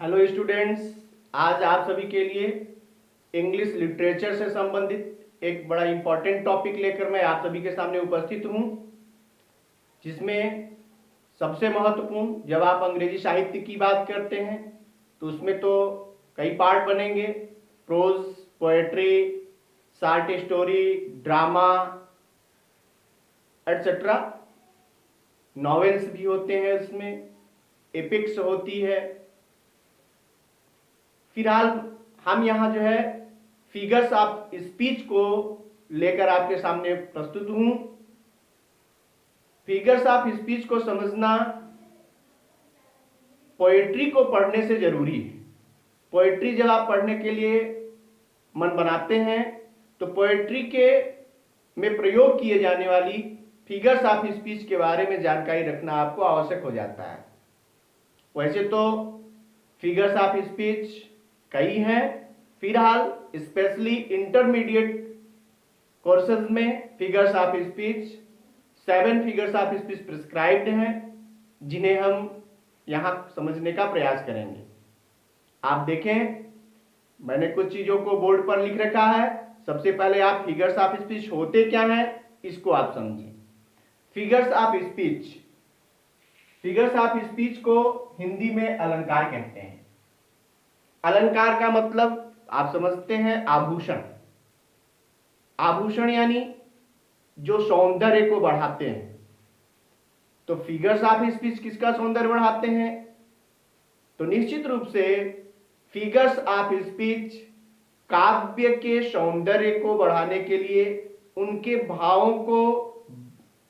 Hello students, आज आप सभी के लिए इंग्लिश लिटरेचर से संबंधित एक बड़ा इंपॉर्टेंट टॉपिक लेकर मैं आप सभी के सामने उपस्थित हूं, जिसमें सबसे महत्वपूर्ण जब आप अंग्रेजी साहित्य की बात करते हैं तो उसमें तो कई पार्ट बनेंगे। Prose, poetry, short story, drama etcetera. Novels भी होते हैं, उसमें एपिक्स होती है। फिलहाल हम यहाँ जो है फिगर्स ऑफ स्पीच को लेकर आपके सामने प्रस्तुत हूं। फिगर्स ऑफ स्पीच को समझना पोएट्री को पढ़ने से जरूरी है। पोएट्री जब आप पढ़ने के लिए मन बनाते हैं तो पोएट्री के में प्रयोग किए जाने वाली फिगर्स ऑफ स्पीच के बारे में जानकारी रखना आपको आवश्यक हो जाता है। वैसे तो फिगर्स ऑफ स्पीच कई हैं, फिलहाल स्पेशली इंटरमीडिएट कोर्सेज में figures of speech 7 figures of speech prescribed हैं, जिन्हें हम यहां समझने का प्रयास करेंगे। आप देखें, मैंने कुछ चीजों को बोर्ड पर लिख रखा है। सबसे पहले आप फिगर्स ऑफ स्पीच होते क्या हैं इसको आप समझिए। Figures of speech, figures of speech को हिंदी में अलंकार कहते हैं। अलंकार का मतलब आप समझते हैं आभूषण। आभूषण यानी जो सौंदर्य को बढ़ाते हैं। तो फिगर्स ऑफ स्पीच किसका सौंदर्य बढ़ाते हैं? तो निश्चित रूप से फिगर्स ऑफ स्पीच काव्य के सौंदर्य को बढ़ाने के लिए, उनके भावों को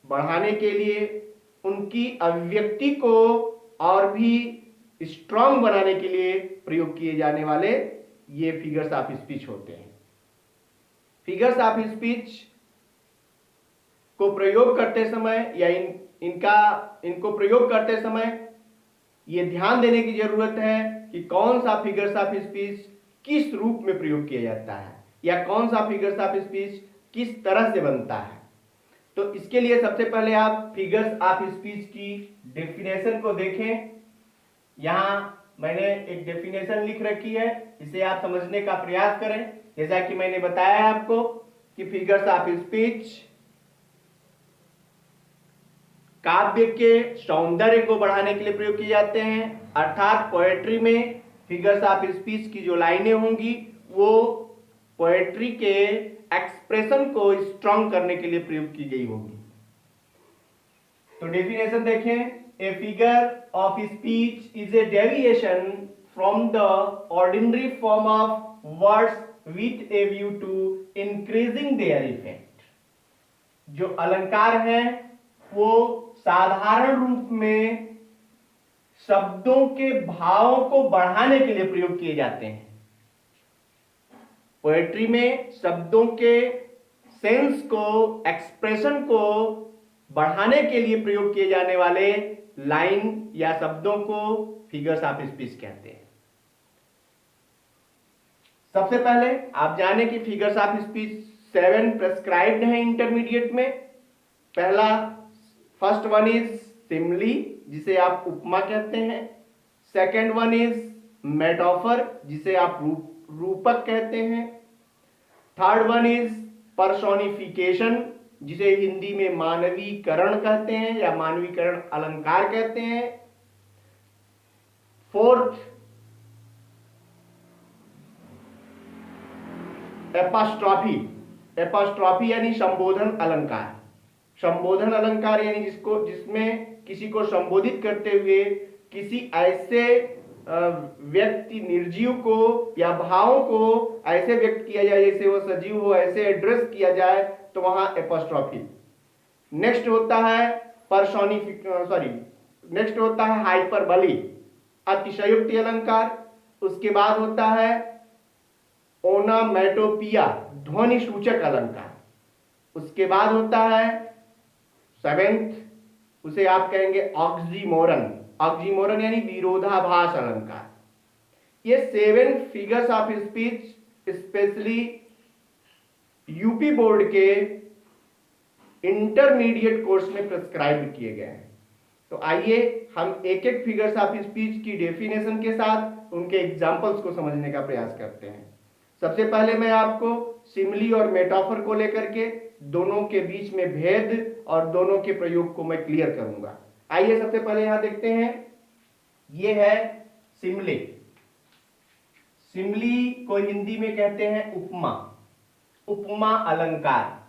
बढ़ाने के लिए, उनकी अभिव्यक्ति को और भी स्ट्रांग बनाने के लिए प्रयोग किए जाने वाले ये फिगर्स ऑफ स्पीच होते हैं। फिगर्स ऑफ स्पीच को प्रयोग करते समय या इनको प्रयोग करते समय ये ध्यान देने की जरूरत है कि कौन सा फिगर्स ऑफ स्पीच किस रूप में प्रयोग किया जाता है या कौन सा फिगर्स ऑफ स्पीच किस तरह से बनता है। तो इसके लिए सबसे पहले आप फिगर्स ऑफ स्पीच की डेफिनेशन को देखें। यहां मैंने एक डेफिनेशन लिख रखी है, इसे आप समझने का प्रयास करें। जैसा कि मैंने बताया आपको कि फिगर्स ऑफ स्पीच काव्य के सौंदर्य को बढ़ाने के लिए प्रयोग किए जाते हैं, अर्थात पोएट्री में फिगर्स ऑफ स्पीच की जो लाइनें होंगी वो पोएट्री के एक्सप्रेशन को स्ट्रांग करने के लिए प्रयोग की गई होगी। तो डेफिनेशन देखें, a figure of speech is a deviation from the ordinary form of words with a view to increasing their effect. जो अलंकार है वो साधारण रूप में शब्दों के भावों को बढ़ाने के लिए प्रयोग किए जाते हैं। पोएट्री में शब्दों के सेंस को, एक्सप्रेशन को बढ़ाने के लिए प्रयोग किए जाने वाले लाइन या शब्दों को फिगर्स ऑफ स्पीच कहते हैं। सबसे पहले आप जाने कि फिगर्स ऑफ स्पीच 7 प्रेस्क्राइब्ड हैं इंटरमीडिएट में। पहला फर्स्ट वन इज सिमिली, जिसे आप उपमा कहते हैं। सेकेंड वन इज मेटाफर, जिसे आप रूपक कहते हैं। थर्ड वन इज पर्सोनिफिकेशन, जिसे हिंदी में मानवीकरण कहते हैं या मानवीकरण अलंकार कहते हैं। फोर्थ एपॉस्ट्रॉफी, एपॉस्ट्रॉफी यानी संबोधन अलंकार। संबोधन अलंकार यानी जिसमें किसी को संबोधित करते हुए किसी ऐसे व्यक्ति, निर्जीव को या भावों को ऐसे व्यक्त किया जाए जैसे वो सजीव हो, ऐसे एड्रेस किया जाए, तो वहां एपॉस्ट्रॉफी। नेक्स्ट होता है नेक्स्ट होता है हाइपरबली, अतिशयोक्ति अलंकार। उसके बाद होता है ओनामेटोपिया, ध्वनि सूचक अलंकार। उसके बाद होता है 7th, उसे आप कहेंगे ऑक्सीमोरन। ऑक्सीमोरन यानी विरोधाभास अलंकार। ये 7 figures of speech specially UP board के इंटरमीडिएट कोर्स में प्रिस्क्राइब किए गए हैं। तो आइए हम एक एक फिगर्स ऑफ स्पीच की डेफिनेशन के साथ उनके एग्जाम्पल्स को समझने का प्रयास करते हैं। सबसे पहले मैं आपको सिमिली और मेटाफर को लेकर के दोनों के बीच में भेद और दोनों के प्रयोग को मैं क्लियर करूंगा। आइए सबसे पहले यहां देखते हैं, ये है सिमिली। सिमिली को हिंदी में कहते हैं उपमा, उपमा अलंकार।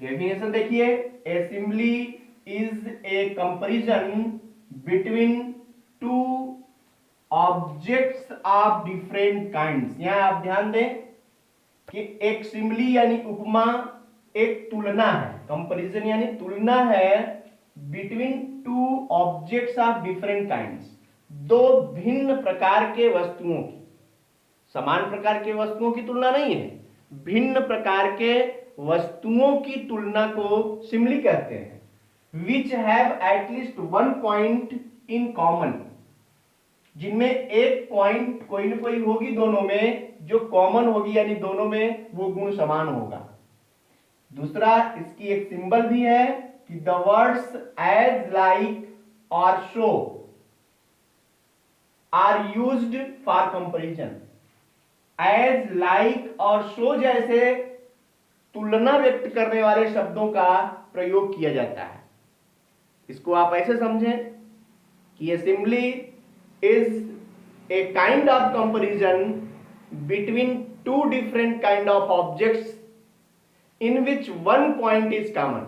डेफिनेशन देखिए, a simile is a comparison between two objects of different kinds. यहां आप ध्यान दें कि एक सिमिली यानी उपमा एक तुलना है, कंपैरिजन यानी तुलना है between two objects of different kinds, दो भिन्न प्रकार के वस्तुओं की। समान प्रकार के वस्तुओं की तुलना नहीं है, भिन्न प्रकार के वस्तुओं की तुलना को सिमिली कहते हैं। Which have at least one point in common, जिनमें एक पॉइंट कोई ना कोई होगी दोनों में जो कॉमन होगी, यानी दोनों में वो गुण समान होगा। दूसरा, इसकी एक सिंबल भी है कि द वर्ड्स एज, लाइक और so are used for comparison. As, like और शो जैसे तुलना व्यक्त करने वाले शब्दों का प्रयोग किया जाता है। इसको आप ऐसे समझें कि ये simile is a kind of comparison between two different kind of objects in which one point is common.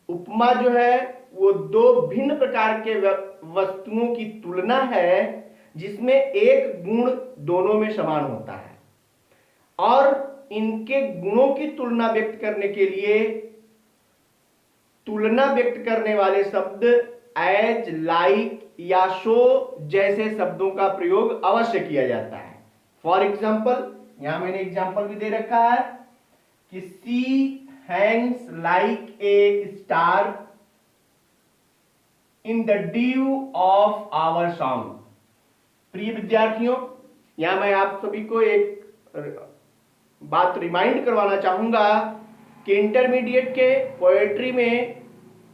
उपमा जो है वो दो भिन्न प्रकार के वस्तुओं की तुलना है जिसमें एक गुण दोनों में समान होता है, और इनके गुणों की तुलना व्यक्त करने के लिए तुलना व्यक्त करने वाले शब्द एज, लाइक या शो जैसे शब्दों का प्रयोग अवश्य किया जाता है। फॉर एग्जाम्पल, यहां मैंने एग्जाम्पल भी दे रखा है कि sea hangs like a star in the dew of our song. प्रिय विद्यार्थियों, यहां मैं आप सभी को एक बात रिमाइंड करवाना चाहूंगा कि इंटरमीडिएट के पोएट्री में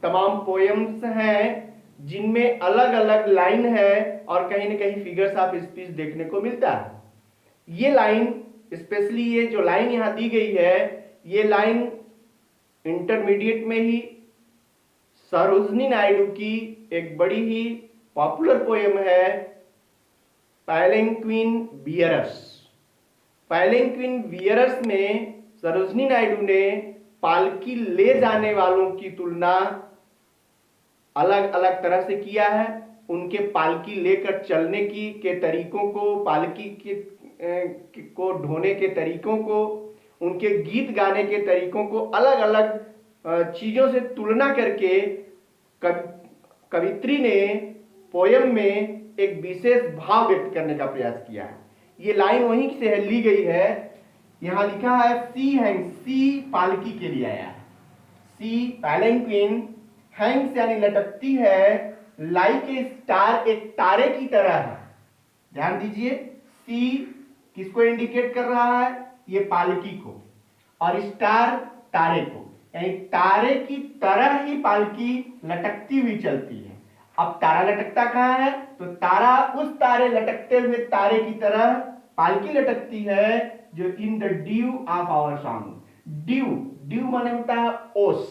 तमाम पोएम्स हैं जिनमें अलग अलग लाइन है और कहीं ना कहीं फिगर्स ऑफ स्पीच देखने को मिलता है। ये लाइन, स्पेशली ये जो लाइन यहां दी गई है, ये लाइन इंटरमीडिएट में ही सरोजनी नायडू की एक बड़ी ही पॉपुलर पोएम है, पैलेंक्विन बियरस। पैलेंक्विन बियरस में सरोजनी नायडू ने पालकी ले जाने वालों की तुलना अलग अलग तरह से किया है। उनके पालकी लेकर चलने की के तरीकों को, पालकी को ढोने के तरीकों को, उनके गीत गाने के तरीकों को अलग अलग चीजों से तुलना करके कवित्री ने पोयम में एक विशेष भाव व्यक्त करने का प्रयास किया है। ये लाइन वहीं से ली गई है। यहां लिखा है सी हैंग, सी पालकी के लिए आया है, सी पैलेंक्विन, हैंग्स यानी लटकती है, लाइक ए स्टार एक तारे की तरह है। ध्यान दीजिए, सी किसको इंडिकेट कर रहा है? ये पालकी को, और स्टार तारे को, यानी तारे की तरह ही पालकी लटकती हुई चलती है। अब तारा लटकता कहां है? तो तारा उस तारे लटकते हुए तारे की तरह पालकी लटकती है जो in the dew of our song. Dew, dew माने होता है ओस,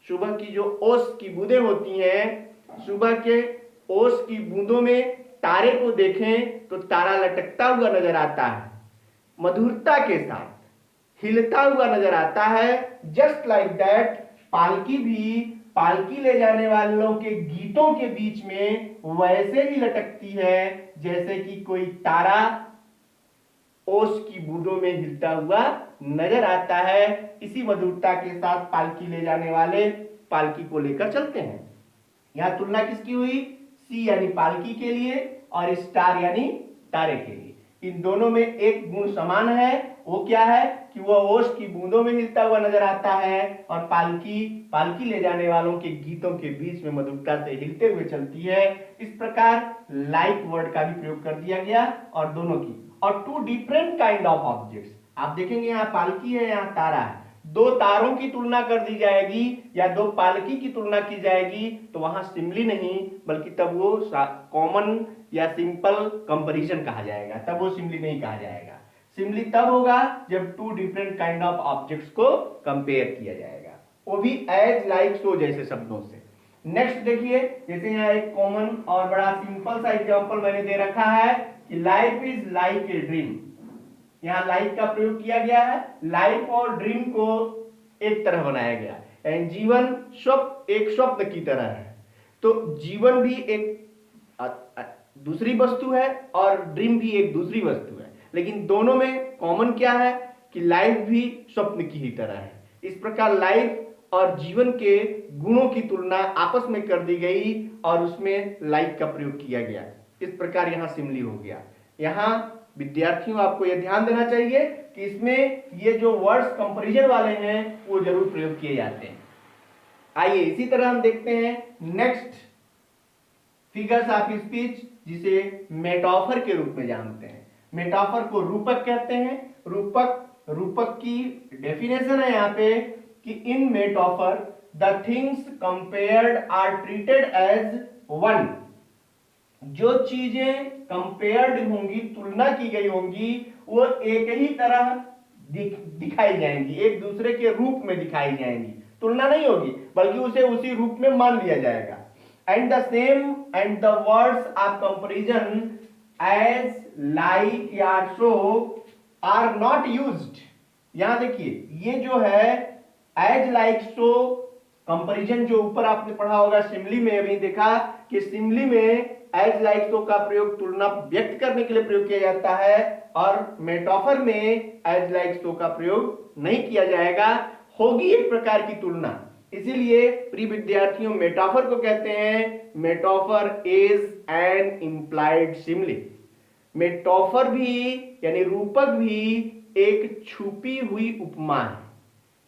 सुबह की जो ओस की बूंदें होती हैं, सुबह के ओस की बूंदों में तारे को देखें तो तारा लटकता हुआ नजर आता है, मधुरता के साथ हिलता हुआ नजर आता है। जस्ट लाइक दैट पालकी भी पालकी ले जाने वालों के गीतों के बीच में वैसे ही लटकती है जैसे कि कोई तारा ओस की बूंदों में हिलता हुआ नजर आता है। इसी मधुरता के साथ पालकी ले जाने वाले पालकी को लेकर चलते हैं। यहां तुलना किसकी हुई? सी यानी पालकी के लिए और स्टार यानी तारे के लिए। इन दोनों में एक गुण समान है, वो क्या है कि वह ओस की बूंदों में हिलता हुआ नजर आता है और पालकी ले जाने वालों के गीतों के बीच में मधुरता से हिलते हुए चलती है। इस प्रकार लाइक वर्ड का भी प्रयोग कर दिया गया और दोनों की, और two different kind of objects. आप देखेंगे यहाँ पालकी है, यहाँ तारा है, दो तारों की तुलना कर दी जाएगी या दो पालकी की तुलना की जाएगी तो वहां सिमिली नहीं बल्कि तब वो कॉमन या सिंपल कंपैरिजन कहा जाएगा, तब वो सिमिली नहीं कहा जाएगा। सिमिली तब होगा जब two different kind of objects को कंपेयर किया जाएगा, वो भी एज लाइक सो जैसे शब्दों से। नेक्स्ट देखिए, जैसे यहाँ एक कॉमन और बड़ा सिंपल सा एग्जांपल मैंने दे रखा है कि life is like a dream. यहाँ लाइफ का प्रयोग किया गया है, लाइफ और ड्रीम को एक तरह बनाया गया, एंड जीवन स्वप्न एक स्वप्न की तरह है। तो जीवन भी एक दूसरी वस्तु है और ड्रीम भी एक दूसरी वस्तु है, लेकिन दोनों में कॉमन क्या है कि लाइफ भी स्वप्न की ही तरह है। इस प्रकार लाइफ और जीवन के गुणों की तुलना आपस में कर दी गई और उसमें लाइक का प्रयोग किया गया। इस प्रकार यहां सिमिली हो गया। यहां विद्यार्थियों आपको यह ध्यान देना चाहिए कि इसमें ये जो वर्ड्स कंपैरिजन वाले हैं वो जरूर प्रयोग किए जाते हैं। आइए इसी तरह हम देखते हैं नेक्स्ट फिगर्स ऑफ स्पीच, जिसे मेटाफर के रूप में जानते हैं। मेटाफर को रूपक कहते हैं। रूपक की डेफिनेशन है यहाँ पे कि in metaphor the things compared are treated as one. जो चीजें कंपेयर्ड होंगी, तुलना की गई होंगी, वो एक ही तरह दिखाई जाएंगी, एक दूसरे के रूप में दिखाई जाएंगी। तुलना नहीं होगी बल्कि उसे उसी रूप में मान लिया जाएगा। And the same and the words of comparison as like या सो आर नॉट यूज्ड। यहां देखिए, ये जो है एज लाइक सो कंपैरिजन जो ऊपर आपने पढ़ा होगा सिमिली में, अभी देखा कि सिमिली में एज लाइक सो का प्रयोग तुलना व्यक्त करने के लिए प्रयोग किया जाता है और मेटाफर में एज लाइक सो का प्रयोग नहीं किया जाएगा। होगी एक प्रकार की तुलना, इसीलिए प्रिय विद्यार्थियों मेटाफर को कहते हैं metaphor is an implied simile. Metaphor भी यानी रूपक भी एक छुपी हुई उपमा है,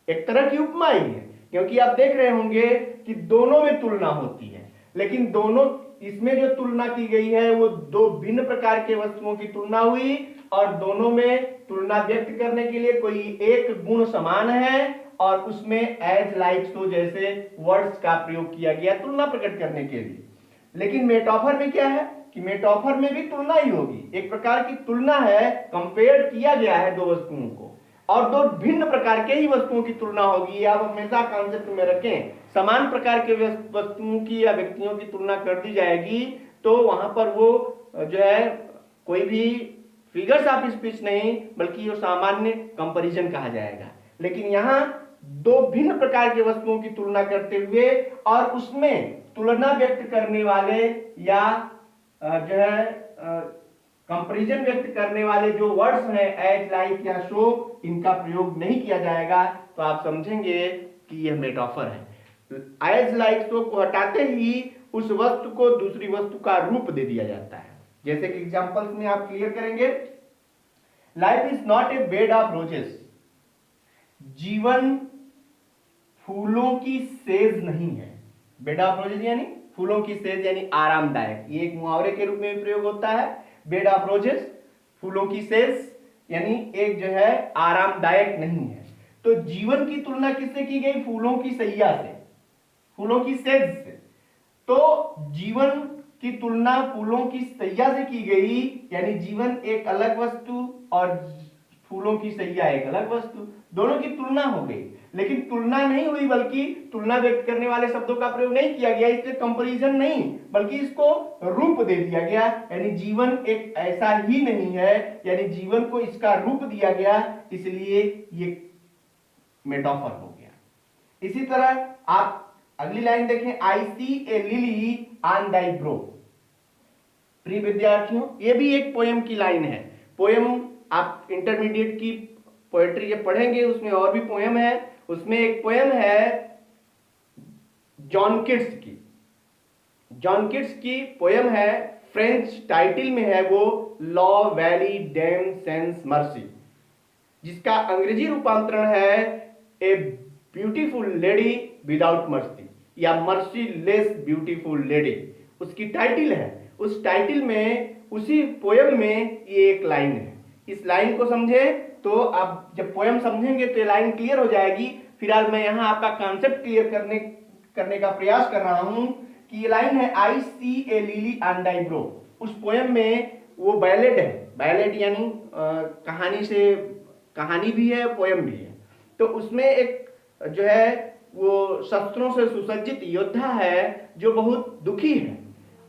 एक तरह की उपमा ही है, क्योंकि आप देख रहे होंगे कि दोनों में तुलना होती है, लेकिन दोनों इसमें जो तुलना की गई है वो दो भिन्न प्रकार के वस्तुओं की तुलना हुई और दोनों में तुलना व्यक्त करने के लिए कोई एक गुण समान है और उसमें एज लाइक सो जैसे वर्ड्स का प्रयोग किया गया तुलना प्रकट करने के लिए। लेकिन मेटाफर में क्या है कि मेटाफर में भी तुलना ही होगी, एक प्रकार की तुलना है, कंपेयर किया गया है दो वस्तुओं को और दो भिन्न प्रकार के ही वस्तुओं की तुलना होगी। आप हमेशा कॉन्सेप्ट में रखें, समान प्रकार के वस्तुओं की या व्यक्तियों की तुलना कर दी जाएगी तो वहां पर वो जो है कोई भी फिगर्स ऑफ स्पीच नहीं बल्कि वो सामान्य कंपैरिजन कहा जाएगा। लेकिन यहाँ दो भिन्न प्रकार के वस्तुओं की तुलना करते हुए और उसमें तुलना व्यक्त करने वाले या जो है कंपैरिजन व्यक्त करने वाले जो वर्ड्स हैं एज लाइक या सो, इनका प्रयोग नहीं किया जाएगा। तो आप समझेंगे कि यह मेटाफर है। एज लाइक सो को हटाते ही उस वस्तु को दूसरी वस्तु का रूप दे दिया जाता है। जैसे कि एग्जांपल्स में आप क्लियर करेंगे, life is not a bed of roses. जीवन फूलों की सेज नहीं है। बेड ऑफ रोजेस यानी फूलों की सेज यानी आरामदायक, ये एक मुहावरे के रूप में भी प्रयोग होता है। बेड ऑफ रोजेस, फूलों की सेज यानी एक जो है आरामदायक नहीं है। तो जीवन की तुलना किससे की गई? फूलों की सैया से, फूलों की सेज से। तो जीवन की तुलना फूलों की सैया से की गई, यानी जीवन एक अलग वस्तु और फूलों की सैया एक अलग वस्तु, दोनों की तुलना हो गई। लेकिन तुलना नहीं हुई बल्कि तुलना व्यक्त करने वाले शब्दों का प्रयोग नहीं किया गया, इसलिए कंपैरिजन नहीं बल्कि इसको रूप दे दिया गया। यानी जीवन एक ऐसा ही नहीं है, यानी जीवन को इसका रूप दिया गया, इसलिए ये मेटाफर हो गया। इसी तरह आप अगली लाइन देखें, आई सी ए लिली ऑन दाई ब्रो। प्रिय विद्यार्थियों, ये भी एक पोयम की लाइन है। पोयम आप इंटरमीडिएट की पोएट्री जब पढ़ेंगे उसमें और भी पोयम है। उसमें एक पोयम है जॉन किट्स की। जॉन किट्स की पोयम है, फ्रेंच टाइटल में है वो law valley dam sense mercy, जिसका अंग्रेजी रूपांतरण है a beautiful lady without mercy या मर्सी लेस ब्यूटीफुल लेडी, उसकी टाइटल है। उस टाइटल में, उसी पोयम में ये एक लाइन है। इस लाइन को समझे तो आप जब पोयम समझेंगे तो ये लाइन क्लियर हो जाएगी। फिलहाल मैं यहाँ आपका कॉन्सेप्ट क्लियर करने का प्रयास कर रहा हूँ कि ये लाइन है आई सी ए लिली ऑन दाई ब्रो। उस पोयम में वो बैलेड है, बैलेड यानी कहानी भी है, पोयम भी है। तो उसमें एक जो है वो शस्त्रों से सुसज्जित योद्धा है जो बहुत दुखी है,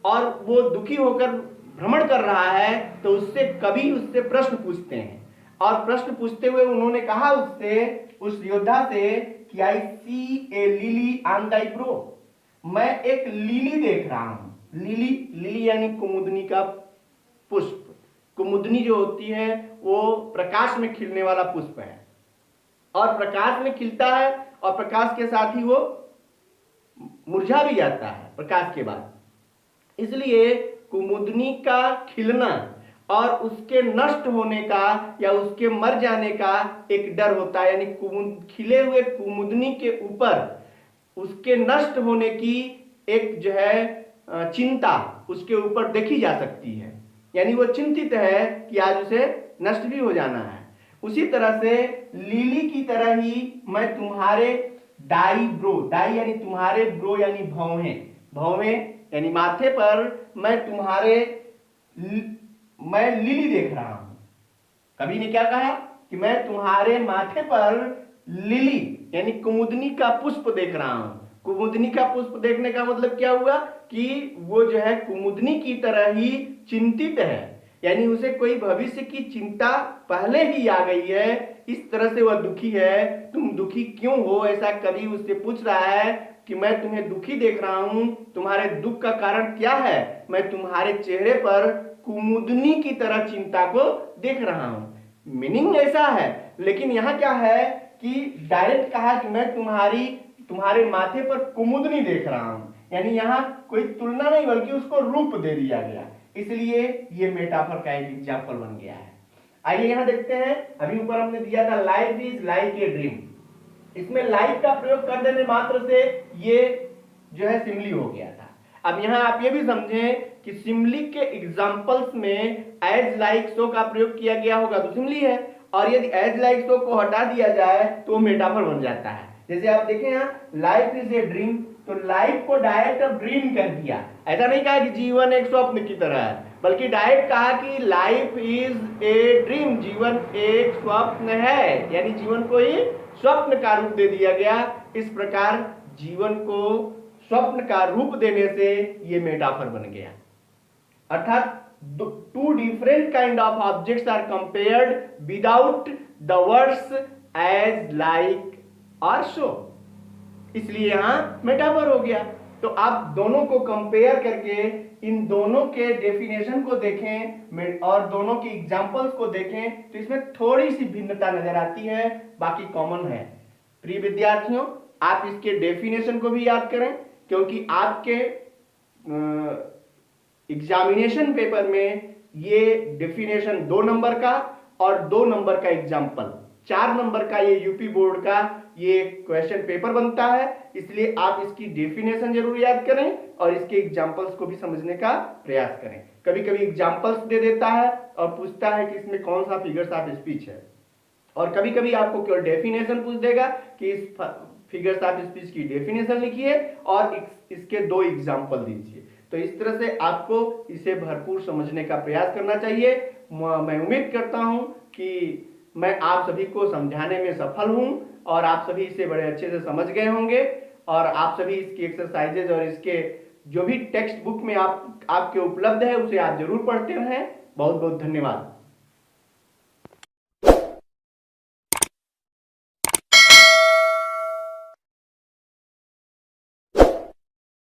और वो दुखी होकर भ्रमण कर रहा है। तो उससे कवि उससे प्रश्न पूछते हैं, और प्रश्न पूछते हुए उन्होंने कहा उस योद्धा से कि आई सी ए लिली ऑन दाई ब्रो, मैं एक लिली देख रहा हूं। लिली यानी कुमुदनी का पुष्प। कुमुदनी जो होती है वो प्रकाश में खिलने वाला पुष्प है, और प्रकाश में खिलता है और प्रकाश के साथ ही वो मुरझा भी जाता है प्रकाश के बाद। इसलिए कुमुदनी का खिलना और उसके नष्ट होने का या उसके मर जाने का एक डर होता है, यानी खिले हुए कुमुदनी के ऊपर उसके नष्ट होने की एक जो है चिंता उसके ऊपर देखी जा सकती है, यानी वो चिंतित है कि आज उसे नष्ट भी हो जाना है। उसी तरह से लिली की तरह ही मैं तुम्हारे डाई ब्रो, डाई यानी तुम्हारे, ब्रो यानी भौवें यानी माथे पर मैं लिली देख रहा हूं। कवि ने क्या कहा कि मैं तुम्हारे माथे पर लिली यानी कुमुदनी का पुष्प देख रहा हूं। कुमुदनी का पुष्प देखने का मतलब क्या हुआ कि वो जो है कुमुदनी की तरह ही चिंतित है, यानी उसे कोई भविष्य की चिंता पहले ही आ गई है। इस तरह से वह दुखी है। तुम दुखी क्यों हो, ऐसा कवि उससे पूछ रहा है कि मैं तुम्हें दुखी देख रहा हूं, तुम्हारे दुख का कारण क्या है? मैं तुम्हारे चेहरे पर कुमुदनी की तरह चिंता को देख रहा हूं। मीनिंग ऐसा है, लेकिन यहां क्या है कि डायरेक्ट कहा कि मैं तुम्हारे माथे पर कुमुदनी देख रहा हूं, यानी यहां कोई तुलना नहीं बल्कि उसको रूप दे दिया गया, इसलिए ये मेटाफर का एक एग्जाम्पल बन गया है। आइए यहां देखते हैं, अभी ऊपर हमने दिया था life is like a dream. इसमें लाइफ का प्रयोग कर देने मात्र से ये जो है सिमली हो गया था। अब यहां आप ये भी समझें कि सिमली के एग्जाम्पल्स में एज लाइक सो का प्रयोग किया गया होगा तो सिमली है, और यदि एज लाइक सो को हटा दिया जाए तो मेटाफर बन जाता है। जैसे आप देखें यहां लाइफ इज ए ड्रीम, तो लाइफ को डायरेक्ट ड्रीम कर दिया। ऐसा नहीं कहा कि जीवन एक स्वप्न की तरह है, बल्कि डायरेक्ट कहा कि लाइफ इज ए ड्रीम, जीवन एक स्वप्न है, यानी जीवन को ही स्वप्न का रूप दे दिया गया। इस प्रकार जीवन को स्वप्न का रूप देने से ये मेटाफर बन गया। अर्थात two different kind of objects are compared without the words as like और सो, इसलिए यहां मेटाफर हो गया। तो आप दोनों को कंपेयर करके इन दोनों के डेफिनेशन को देखें और दोनों की एग्जांपल्स को देखें तो इसमें थोड़ी सी भिन्नता नजर आती है, बाकी कॉमन है। प्रिय विद्यार्थियों, आप इसके डेफिनेशन को भी याद करें, क्योंकि आपके एग्जामिनेशन पेपर में ये डेफिनेशन 2 नंबर का और 2 नंबर का एग्जाम्पल, 4 नंबर का ये यूपी बोर्ड का ये क्वेश्चन पेपर बनता है। इसलिए आप इसकी डेफिनेशन जरूर याद करें और इसके एग्जाम्पल्स को भी समझने का प्रयास करें। कभी कभी एग्जाम्पल्स दे देता है और पूछता है कि इसमें कौन सा फिगर्स ऑफ स्पीच है, और कभी कभी आपको केवल डेफिनेशन पूछ देगा कि इस फिगर्स ऑफ स्पीच की डेफिनेशन लिखिए और इसके 2 एग्जाम्पल दीजिए। तो इस तरह से आपको इसे भरपूर समझने का प्रयास करना चाहिए। मैं उम्मीद करता हूं कि मैं आप सभी को समझाने में सफल हूं और आप सभी इसे बड़े अच्छे से समझ गए होंगे, और आप सभी इसकी एक्सरसाइजेज और इसके जो भी टेक्स्ट बुक में आपके उपलब्ध है उसे आप जरूर पढ़ते रहें। बहुत बहुत धन्यवाद।